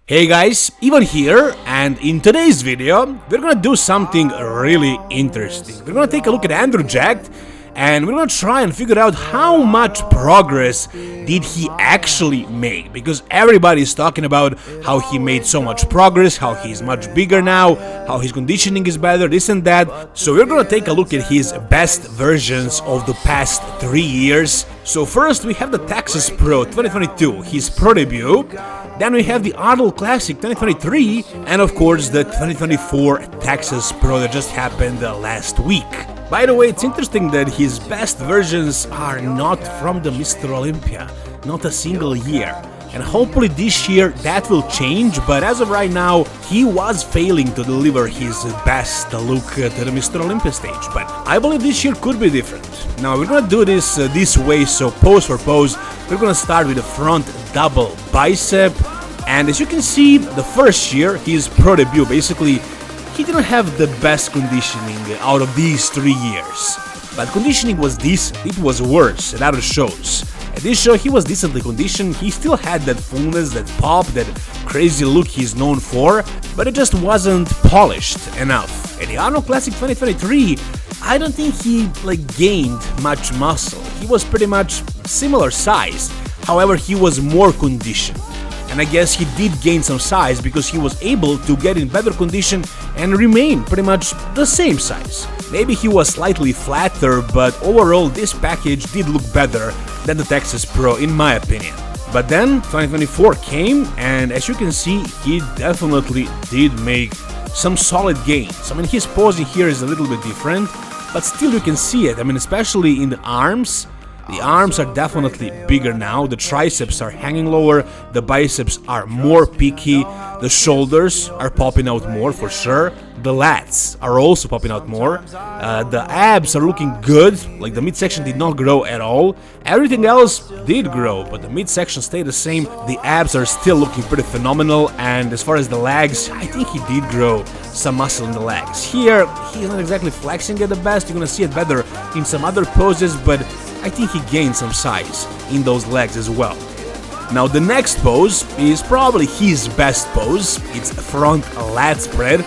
Hey guys, Ivan here, and in today's video, we're gonna do something really interesting. We're gonna take a look at Andrew Jack, and we're gonna try and figure out how much progress did he actually make, because everybody is talking about how he made so much progress, how he's much bigger now, how his conditioning is better, this and that. So we're gonna take a look at his best versions of the past 3 years. So first we have the Texas Pro 2022, his pro debut. Then we have the Arnold Classic 2023, and of course the 2024 Texas Pro that just happened last week. By the way, it's interesting that his best versions are not from the Mr. Olympia, not a single year. And hopefully this year that will change, but as of right now, he was failing to deliver his best look to the Mr. Olympia stage. But I believe this year could be different. Now we're gonna do this this way, so pose for pose. We're gonna start with the front double bicep. And as you can see, the first year, his pro debut, basically, he didn't have the best conditioning out of these 3 years. But conditioning was decent, it was worse at other shows. At this show, he was decently conditioned, he still had that fullness, that pop, that crazy look he's known for, but it just wasn't polished enough. At the Arnold Classic 2023, I don't think he gained much muscle. He was pretty much similar size, however, he was more conditioned. And I guess he did gain some size because he was able to get in better condition and remain pretty much the same size. Maybe he was slightly flatter, but overall this package did look better than the Texas Pro in my opinion. But then 2024 came, and as you can see, he definitely did make some solid gains. I mean, his posing here is a little bit different, but still you can see it. I mean, especially in the arms. The arms are definitely bigger now, the triceps are hanging lower, the biceps are more peaky, the shoulders are popping out more for sure, the lats are also popping out more, the abs are looking good, like the midsection did not grow at all, everything else did grow, but the midsection stayed the same, the abs are still looking pretty phenomenal, and as far as the legs, I think he did grow some muscle in the legs. Here, he's not exactly flexing at the best, you're gonna see it better in some other poses, but I think he gained some size in those legs as well. Now the next pose is probably his best pose, it's front lat spread,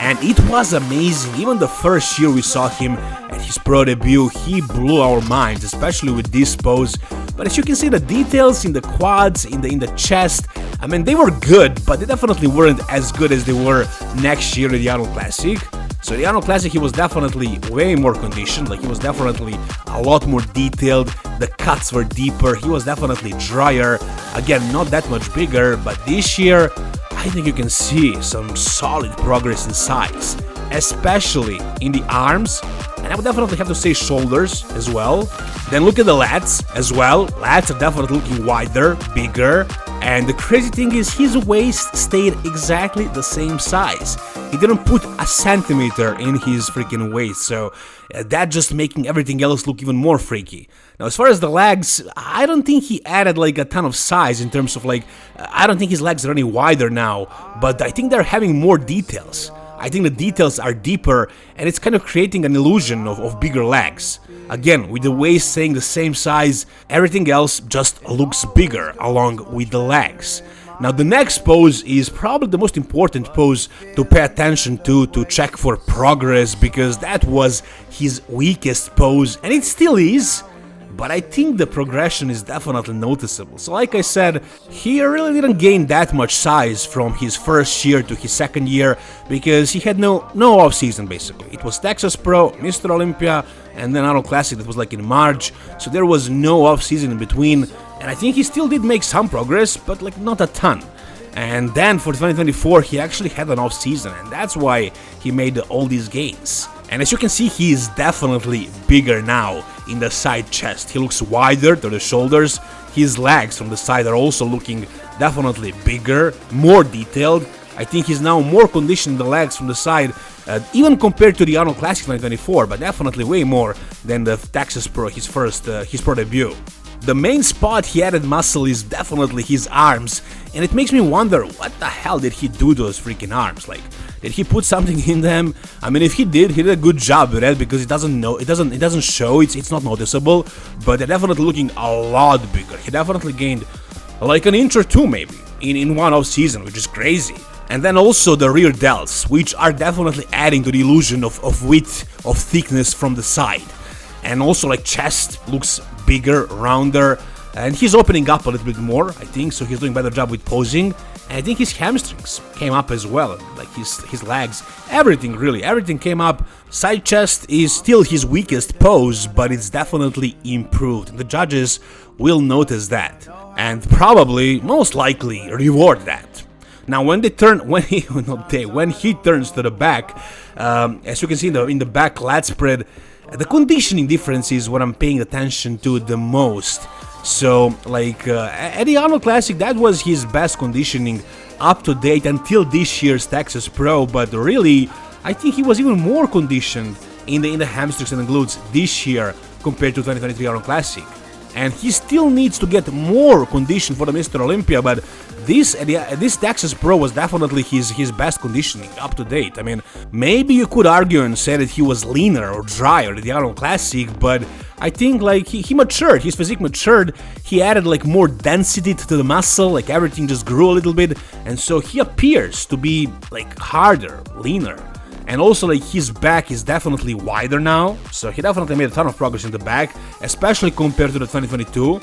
and it was amazing. Even the first year we saw him at his pro debut, he blew our minds, especially with this pose. But as you can see, the details in the quads, in the chest, I mean, they were good, but they definitely weren't as good as they were next year at the Arnold Classic. So the Arnold Classic, he was definitely way more conditioned, he was definitely a lot more detailed, the cuts were deeper, he was definitely drier, again, not that much bigger, but this year, I think you can see some solid progress in size, especially in the arms, and I would definitely have to say shoulders as well. Then look at the lats as well, lats are definitely looking wider, bigger, and the crazy thing is his waist stayed exactly the same size. He didn't put a centimeter in his freaking waist, so that just making everything else look even more freaky. Now as far as the legs, I don't think he added a ton of size in terms of I don't think his legs are any wider now, but I think they're having more details. I think the details are deeper, and it's kind of creating an illusion of bigger legs. Again, with the waist staying the same size, everything else just looks bigger along with the legs. Now the next pose is probably the most important pose to pay attention to check for progress, because that was his weakest pose, and it still is. But I think the progression is definitely noticeable. So like I said, he really didn't gain that much size from his first year to his second year, because he had no off-season basically. It was Texas Pro, Mr. Olympia, and then Arnold Classic that was in March, so there was no off-season in between, and I think he still did make some progress, but not a ton. And then for 2024 he actually had an off-season, and that's why he made all these gains. And as you can see, he is definitely bigger now in the side chest. He looks wider to the shoulders. His legs from the side are also looking definitely bigger, more detailed. I think he's now more conditioned in the legs from the side, even compared to the Arnold Classic 2024, but definitely way more than the Texas Pro, his pro debut. The main spot he added muscle is definitely his arms, and it makes me wonder what the hell did he do to those freaking arms. Did he put something in them? I mean, if he did a good job with it, because it doesn't show, it's not noticeable, but they're definitely looking a lot bigger. He definitely gained an inch or two maybe. in one off season, which is crazy. And then also the rear delts, which are definitely adding to the illusion of width, of thickness from the side. And also like chest looks bigger, rounder, and he's opening up a little bit more, I think, so he's doing a better job with posing. And I think his hamstrings came up as well, like his legs, everything really, everything came up. Side chest is still his weakest pose, but it's definitely improved. The judges will notice that, and probably, most likely, reward that. Now, when he turns to the back, as you can see in the back lat spread, the conditioning difference is what I'm paying attention to the most. So, like, at the Arnold Classic, that was his best conditioning up to date until this year's Texas Pro, but really, I think he was even more conditioned in the hamstrings and the glutes this year compared to 2023 Arnold Classic. And he still needs to get more condition for the Mr. Olympia, but this Texas Pro was definitely his best conditioning up to date. I mean, maybe you could argue and say that he was leaner or drier at the Arnold Classic, but I think like he matured, his physique matured, he added like more density to the muscle, like everything just grew a little bit, and so he appears to be like harder, leaner. And also, like, his back is definitely wider now, so he definitely made a ton of progress in the back, especially compared to the 2022.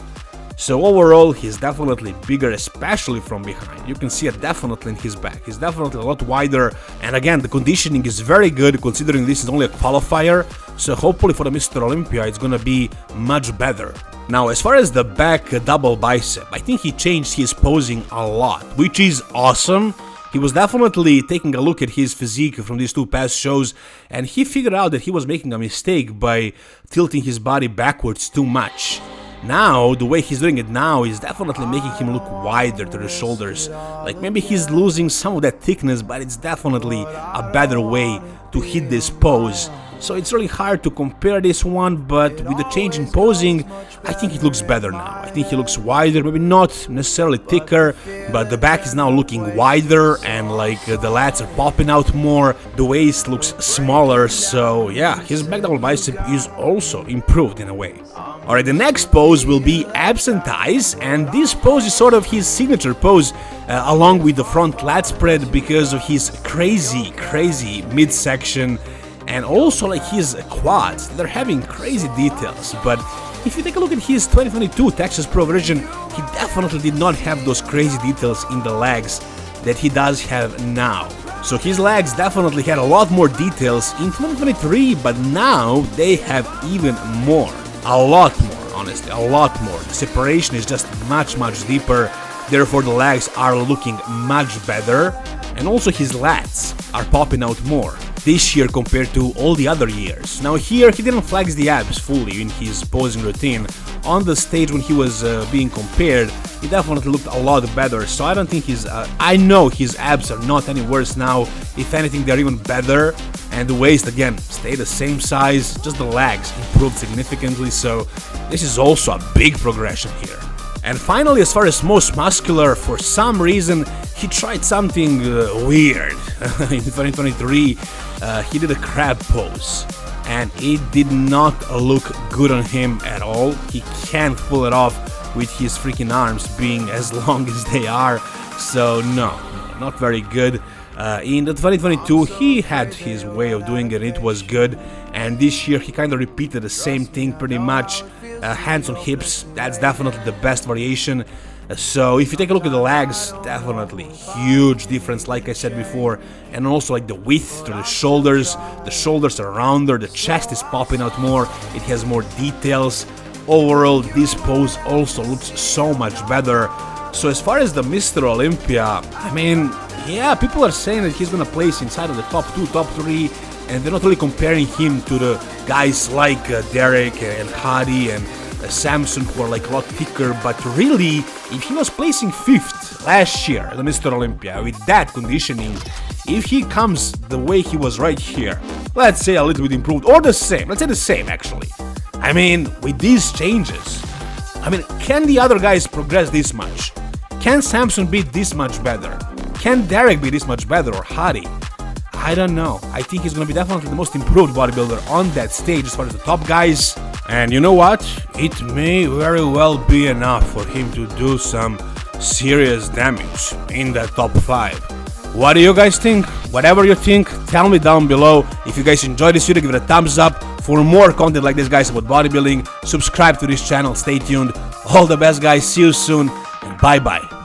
So overall, he's definitely bigger, especially from behind. You can see it definitely in his back. He's definitely a lot wider, and again, the conditioning is very good, considering this is only a qualifier, so hopefully for the Mr. Olympia, it's gonna be much better. Now, as far as the back double bicep, I think he changed his posing a lot, which is awesome. He was definitely taking a look at his physique from these two past shows, and he figured out that he was making a mistake by tilting his body backwards too much. Now, the way he's doing it now is definitely making him look wider to the shoulders. Like, maybe he's losing some of that thickness, but it's definitely a better way to hit this pose. So it's really hard to compare this one, but with the change in posing, I think it looks better now. I think he looks wider, maybe not necessarily thicker, but the back is now looking wider, and like the lats are popping out more, the waist looks smaller, so yeah, his back double bicep is also improved in a way. Alright, the next pose will be abs and thighs, and this pose is sort of his signature pose, along with the front lat spread, because of his crazy midsection. And also like his quads, they're having crazy details, but if you take a look at his 2022 Texas Pro version, he definitely did not have those crazy details in the legs that he does have now. So his legs definitely had a lot more details in 2023, but now they have even more. A lot more, honestly, a lot more. The separation is just much deeper, therefore the legs are looking much better, and also his lats are popping out more this year compared to all the other years. Now here, he didn't flex the abs fully in his posing routine. On the stage when he was being compared, he definitely looked a lot better, so I don't think I know his abs are not any worse now. If anything, they're even better, and the waist, again, stayed the same size, just the legs improved significantly, so this is also a big progression here. And finally, as far as most muscular, for some reason, he tried something weird. In 2023, he did a crab pose, and it did not look good on him at all. He can't pull it off with his freaking arms being as long as they are, so no, not very good. In the 2022, he had his way of doing it, it was good, and this year he kind of repeated the same thing pretty much. Hands on hips, that's definitely the best variation. So if you take a look at the legs, definitely huge difference, like I said before, and also like the width to the shoulders are rounder, the chest is popping out more, it has more details. Overall, this pose also looks so much better. So as far as the Mr. Olympia, I mean, yeah, people are saying that he's gonna place inside of the top 2, top 3, and they're not really comparing him to the guys like Derek and Hadi and Samson, who are like a lot thicker, but really, if he was placing 5th last year at the Mr. Olympia with that conditioning, if he comes the way he was right here, let's say a little bit improved, or the same, let's say the same actually. I mean, with these changes, I mean, can the other guys progress this much? Can Samson be this much better? Can Derek be this much better, or Hadi? I don't know. I think he's gonna be definitely the most improved bodybuilder on that stage as far as the top guys. And you know what? It may very well be enough for him to do some serious damage in the top 5. What do you guys think? Whatever you think, tell me down below. If you guys enjoyed this video, give it a thumbs up. For more content like this, guys, about bodybuilding, subscribe to this channel. Stay tuned. All the best, guys. See you soon, and bye bye.